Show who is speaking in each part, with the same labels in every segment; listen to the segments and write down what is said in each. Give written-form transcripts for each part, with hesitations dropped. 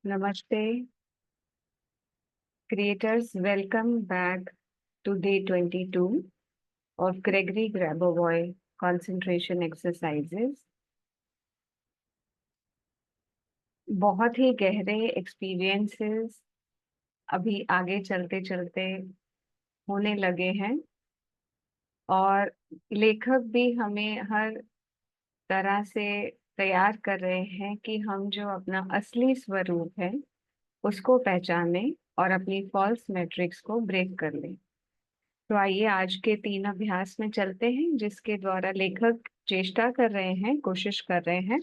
Speaker 1: Namaste, creators. Welcome back to day 22 of Gregory Grabovoi concentration exercises. बहुत ही गहरे experiences अभी आगे चलते चलते होने लगे हैं और लेखक भी हमें हर तरह से तैयार कर रहे हैं कि हम जो अपना असली स्वरूप है उसको पहचानें और अपनी फॉल्स मैट्रिक्स को ब्रेक कर लें। तो आइए आज के 3 अभ्यास में चलते हैं जिसके द्वारा लेखक चेष्टा कर रहे हैं, कोशिश कर रहे हैं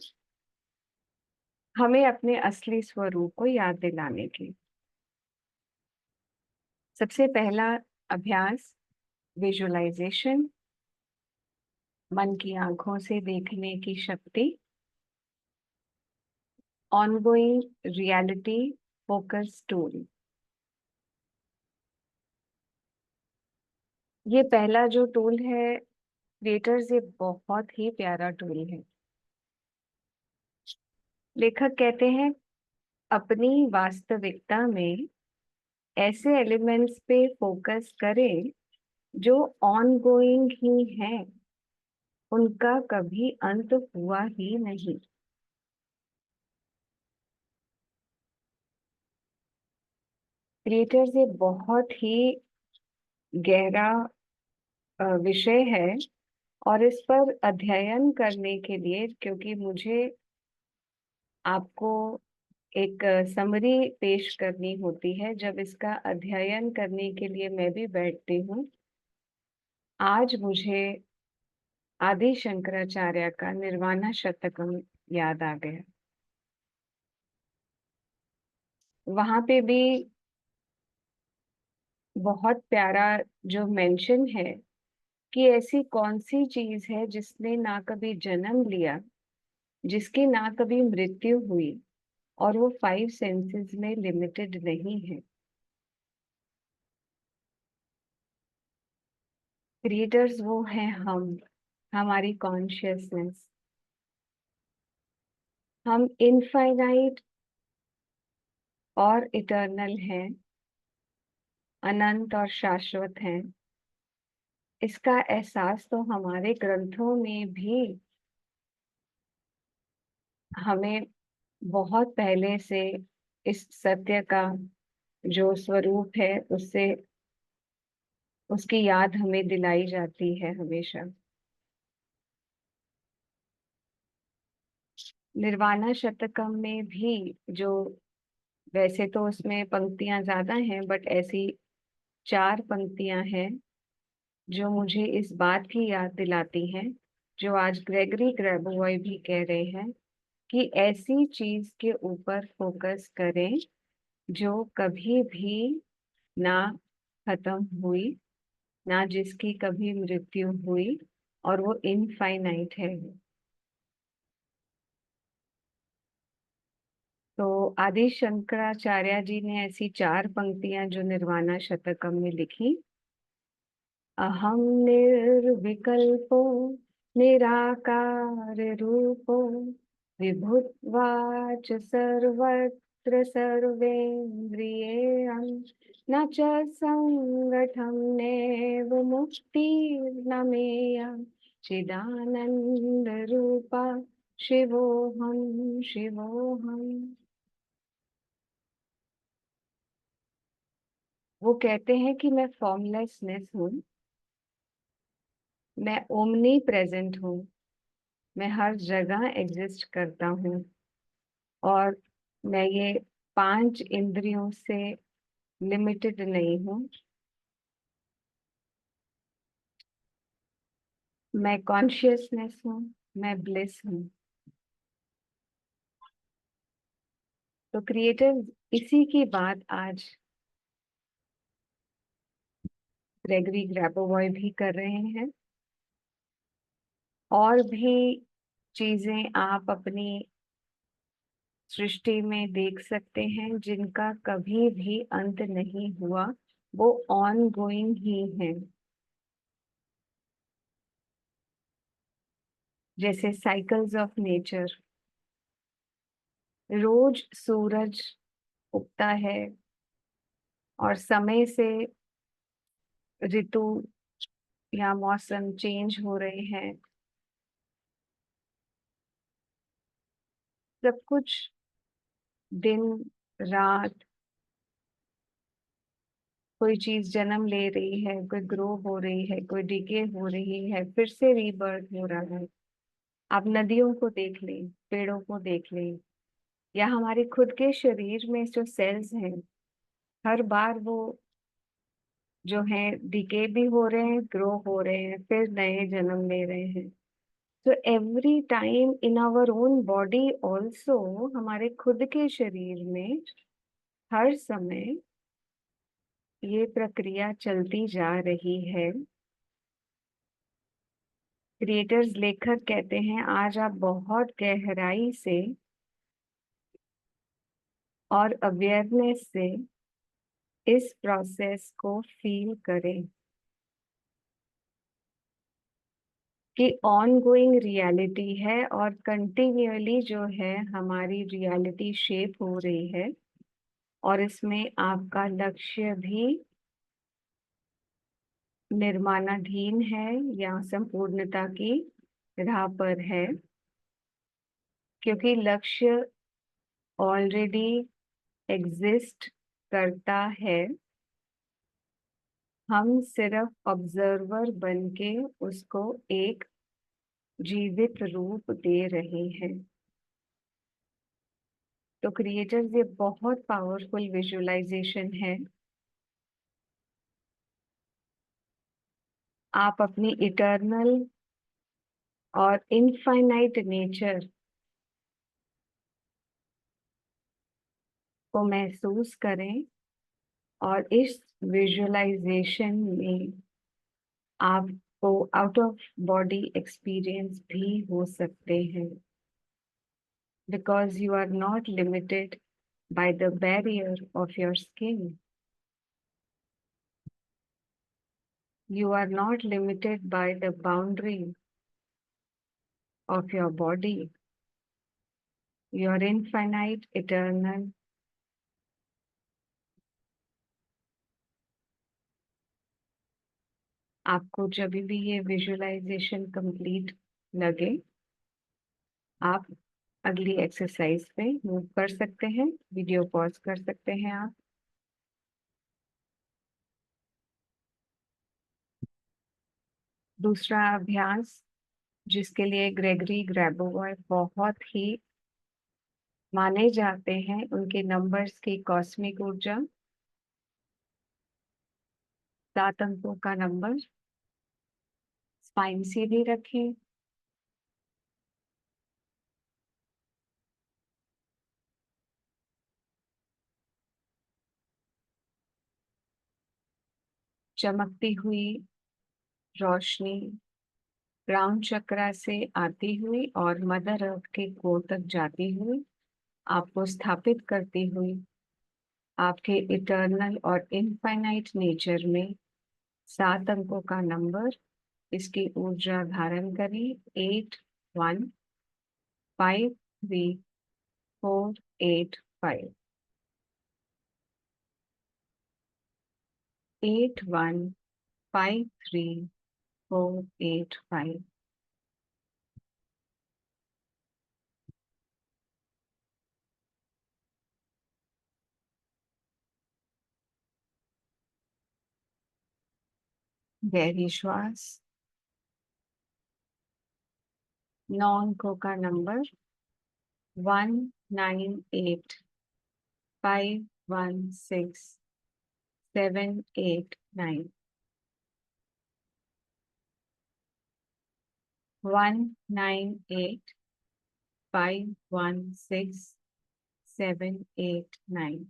Speaker 1: हमें अपने असली स्वरूप को याद दिलाने की। सबसे पहला अभ्यास विजुअलाइजेशन, मन की आंखों से देखने की शक्ति। Ongoing reality focus tool. ये पहला जो टूल है क्रिएटर्स, ये बहुत ही प्यारा टूल है। लेखक कहते हैं अपनी वास्तविकता में ऐसे एलिमेंट्स पे फोकस करें जो ऑनगोइंग ही हैं, उनका कभी अंत हुआ ही नहीं। क्रिएटर्स, ये बहुत ही गहरा विषय है और इस पर अध्ययन करने के लिए, क्योंकि मुझे आपको एक समरी पेश करनी होती है जब इसका अध्ययन करने के लिए मैं भी बैठती हूँ। आज मुझे आदि शंकराचार्य का निर्वाणा शतकम याद आ गया। वहां पे भी बहुत प्यारा जो मेंशन है कि ऐसी कौन सी चीज है जिसने ना कभी जन्म लिया, जिसकी ना कभी मृत्यु हुई और वो 5 सेंसेस में लिमिटेड नहीं है। क्रिएटर्स वो हैं हम, हमारी कॉन्शियसनेस। हम इनफाइनाइट और इटर्नल हैं, अनंत और शाश्वत हैं। इसका एहसास तो हमारे ग्रंथों में भी हमें बहुत पहले से इस सत्य का जो स्वरूप है उससे उसकी याद हमें दिलाई जाती है हमेशा। निर्वाणा शतकम में भी जो, वैसे तो उसमें पंक्तियां ज्यादा हैं बट ऐसी 4 पंक्तियां हैं जो मुझे इस बात की याद दिलाती हैं जो आज ग्रेगरी ग्रेबोवॉय भी कह रहे हैं कि ऐसी चीज के ऊपर फोकस करें जो कभी भी ना खत्म हुई, ना जिसकी कभी मृत्यु हुई और वो इनफाइनाइट है। तो आदि शंकराचार्य जी ने ऐसी 4 पंक्तियां जो निर्वाणा शतकम में लिखी। अहम निर्विकल्पो निराकार रूपो विभुत्वाच सर्वत्र सर्वेन्द्रियेऽहं न च संगठं नैव मुक्तिर्न मेयं चिदानंद रूपा शिवोऽहं शिवोऽहं। वो कहते हैं कि मैं फॉर्मलेसनेस हूँ, मैं ओमनी प्रेजेंट हूँ, मैं हर जगह एग्जिस्ट करता हूँ और मैं ये 5 इंद्रियों से लिमिटेड नहीं हूँ। मैं कॉन्शियसनेस हूँ, मैं ब्लिस हूँ। तो क्रिएटर इसी की बात आज ग्रेगरी ग्रैबोवॉय भी कर रहे हैं। और भी चीजें आप अपनी सृष्टि में देख सकते हैं जिनका कभी भी अंत नहीं हुआ, वो ऑन गोइंग ही है। जैसे साइकिल्स ऑफ नेचर, रोज सूरज उगता है और समय से ऋतु या मौसम चेंज हो रहे हैं। सब कुछ दिन रात, कोई चीज जन्म ले रही है, कोई ग्रो हो रही है, कोई डिके हो रही है, फिर से रीबर्थ हो रहा है। आप नदियों को देख लें, पेड़ों को देख लें, या हमारे खुद के शरीर में जो सेल्स हैं, हर बार वो जो है डिके भी हो रहे हैं, ग्रो हो रहे हैं, फिर नए जन्म ले रहे हैं। तो every time in our own body also, हमारे खुद के शरीर में हर समय ये प्रक्रिया चलती जा रही है। क्रिएटर्स, लेखक कहते हैं आज आप बहुत गहराई से और अवेयरनेस से इस प्रोसेस को फील करें कि ऑन गोइंग रियलिटी है और कंटिन्यूअली जो है हमारी रियलिटी शेप हो रही है। और इसमें आपका लक्ष्य भी निर्माणाधीन है या संपूर्णता की राह पर है, क्योंकि लक्ष्य ऑलरेडी एग्जिस्ट करता है। हम सिर्फ ऑब्जर्वर बन के उसको एक जीवित रूप दे रहे हैं। तो क्रिएटर्स, ये बहुत पावरफुल विजुअलाइजेशन है। आप अपनी इटर्नल और इनफाइनाइट नेचर को महसूस करें, और इस विजुअलाइजेशन में आपको आउट ऑफ बॉडी एक्सपीरियंस भी हो सकते हैं, because you are not limited by the barrier of your skin. You are not limited by the boundary of your body. You are infinite, eternal. आपको जब भी ये विजुअलाइजेशन कंप्लीट लगे, आप अगली एक्सरसाइज पे मूव कर सकते हैं। वीडियो पॉज कर सकते हैं आप। दूसरा अभ्यास, जिसके लिए ग्रेगरी ग्रेबोवर बहुत ही माने जाते हैं, उनके नंबर्स की कॉस्मिक ऊर्जा, 7 अंकों का नंबर, स्पाइन सीधी रखें, चमकती हुई रोशनी क्राउन चक्रा से आती हुई और मदर अर्थ के कोर तक जाती हुई, आपको स्थापित करती हुई आपके इटर्नल और इनफाइनाइट नेचर में 7 अंकों का नंबर, इसकी ऊर्जा धारण करें। 8153 485। 8153 485। गहरी श्वास। 9 अंकों का नंबर, 198516789। 198516789।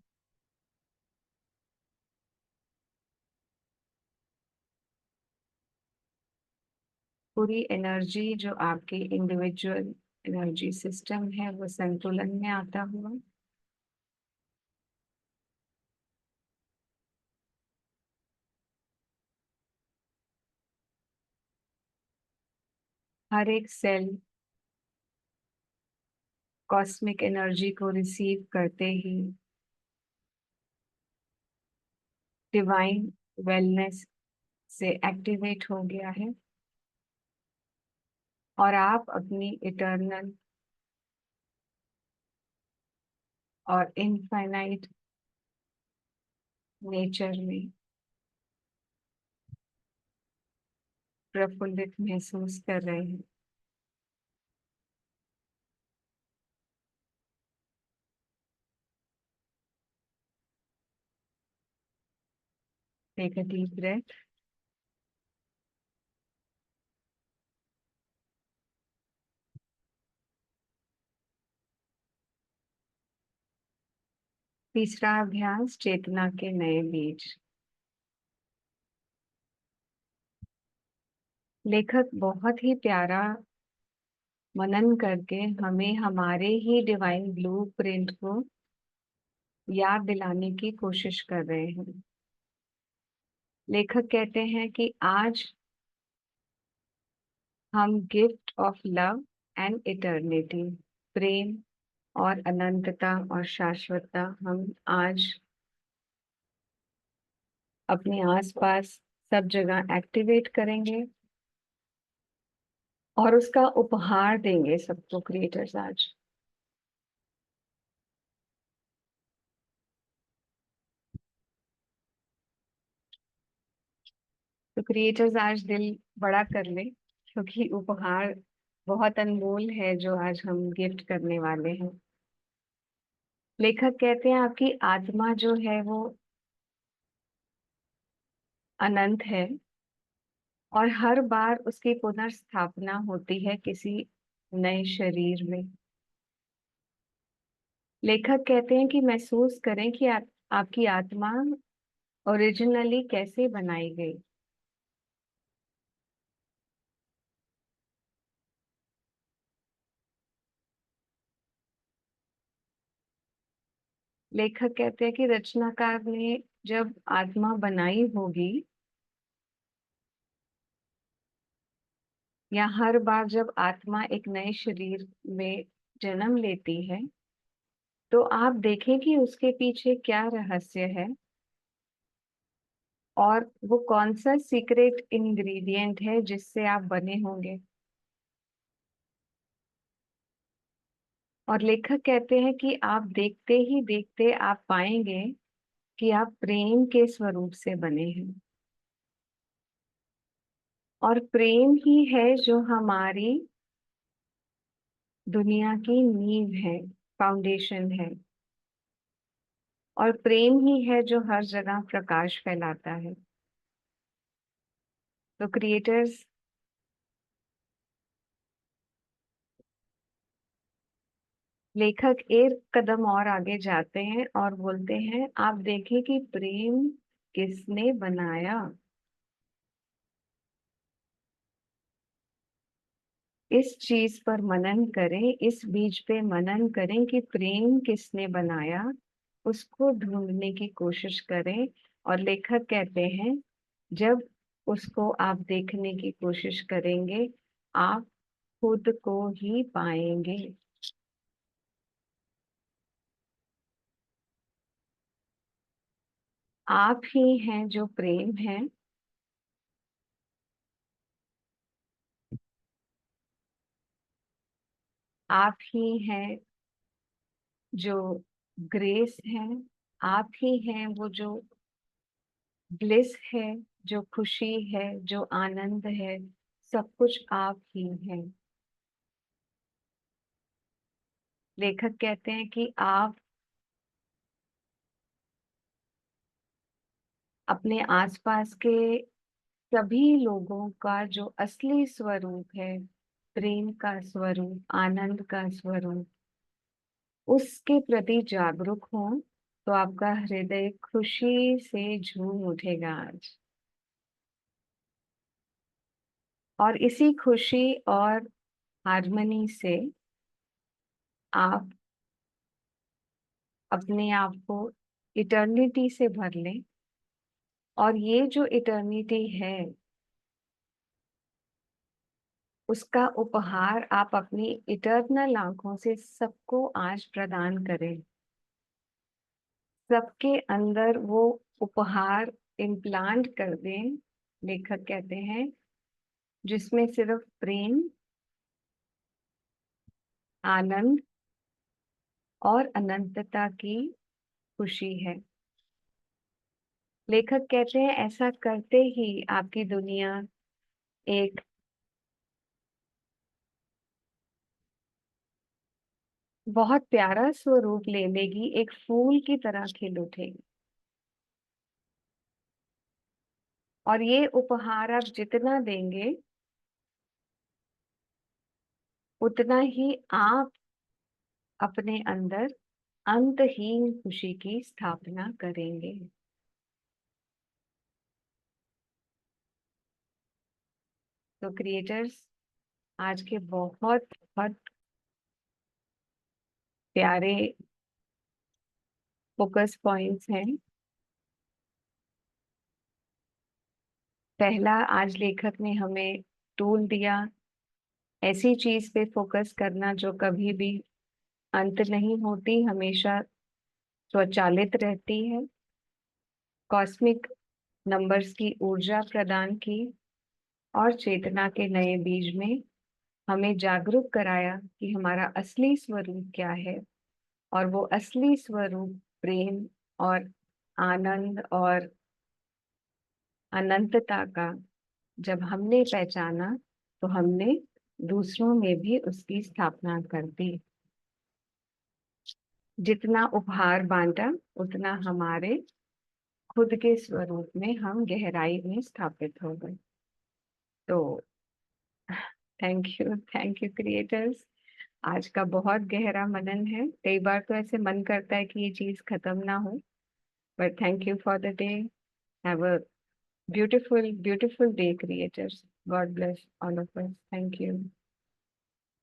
Speaker 1: पूरी एनर्जी जो आपके इंडिविजुअल एनर्जी सिस्टम है वो संतुलन में आता हुआ, हर एक सेल कॉस्मिक एनर्जी को रिसीव करते ही डिवाइन वेलनेस से एक्टिवेट हो गया है और आप अपनी इटर्नल और इनफाइनाइट नेचर में प्रफुल्लित महसूस कर रहे हैं। Take a deep breath. तीसरा अभ्यास, चेतना के नए बीज। लेखक बहुत ही प्यारा मनन करके हमें हमारे ही डिवाइन ब्लूप्रिंट को याद दिलाने की कोशिश कर रहे हैं। लेखक कहते हैं कि आज हम gift of love and eternity, प्रेम और अनंतता और शाश्वतता, हम आज अपने आसपास सब जगह एक्टिवेट करेंगे और उसका उपहार देंगे सबको, क्रिएटर्स आज। तो क्रिएटर्स आज दिल बड़ा कर ले, क्योंकि उपहार बहुत अनमोल है जो आज हम गिफ्ट करने वाले हैं। लेखक कहते हैं आपकी आत्मा जो है वो अनंत है और हर बार उसकी पुनर्स्थापना होती है किसी नए शरीर में। लेखक कहते हैं कि महसूस करें कि आपकी आत्मा ओरिजिनली कैसे बनाई गई। लेखक कहते हैं कि रचनाकार ने जब आत्मा बनाई होगी, या हर बार जब आत्मा एक नए शरीर में जन्म लेती है, तो आप देखें कि उसके पीछे क्या रहस्य है और वो कौन सा सीक्रेट इंग्रेडिएंट है जिससे आप बने होंगे। और लेखक कहते हैं कि आप देखते ही देखते आप पाएंगे कि आप प्रेम के स्वरूप से बने हैं और प्रेम ही है जो हमारी दुनिया की नींव है, फाउंडेशन है, और प्रेम ही है जो हर जगह प्रकाश फैलाता है। तो क्रिएटर्स, लेखक एक कदम और आगे जाते हैं और बोलते हैं आप देखें कि प्रेम किसने बनाया। इस चीज पर मनन करें, इस बीज पे मनन करें कि प्रेम किसने बनाया, उसको ढूंढने की कोशिश करें। और लेखक कहते हैं जब उसको आप देखने की कोशिश करेंगे, आप खुद को ही पाएंगे। आप ही हैं जो प्रेम है। आप ही हैं जो ग्रेस है। आप ही हैं वो जो ब्लिस है, जो खुशी है, जो आनंद है। सब कुछ आप ही हैं। लेखक कहते हैं कि आप अपने आसपास के सभी लोगों का जो असली स्वरूप है, प्रेम का स्वरूप, आनंद का स्वरूप, उसके प्रति जागरूक हो, तो आपका हृदय खुशी से झूम उठेगा आज। और इसी खुशी और हार्मनी से आप अपने आप को इटर्निटी से भर लें। और ये जो इटर्निटी है, उसका उपहार आप अपनी इटर्नल आंखों से सबको आज प्रदान करें। सबके अंदर वो उपहार इम्प्लांट कर दें, लेखक कहते हैं, जिसमें सिर्फ प्रेम, आनंद और अनंतता की खुशी है। लेखक कहते हैं ऐसा करते ही आपकी दुनिया एक बहुत प्यारा स्वरूप ले लेगी, एक फूल की तरह खिल उठेगी। और ये उपहार आप जितना देंगे उतना ही आप अपने अंदर अंतहीन खुशी की स्थापना करेंगे। तो क्रिएटर्स, आज के बहुत बहुत प्यारे फोकस पॉइंट्स हैं। पहला, आज लेखक ने हमें टूल दिया, ऐसी चीज पे फोकस करना जो कभी भी अंत नहीं होती, हमेशा स्वचालित रहती है। कॉस्मिक नंबर्स की ऊर्जा प्रदान की और चेतना के नए बीज में हमें जागरूक कराया कि हमारा असली स्वरूप क्या है। और वो असली स्वरूप प्रेम और आनंद और अनंतता का जब हमने पहचाना, तो हमने दूसरों में भी उसकी स्थापना कर दी। जितना उपहार बांटा उतना हमारे खुद के स्वरूप में हम गहराई में स्थापित हो गए। तो थैंक यू क्रिएटर्स। आज का बहुत गहरा मनन है। कई बार तो ऐसे मन करता है कि ये चीज खत्म ना हो, but thank you for the day. Have a beautiful day, creators. God bless all of us. Thank you.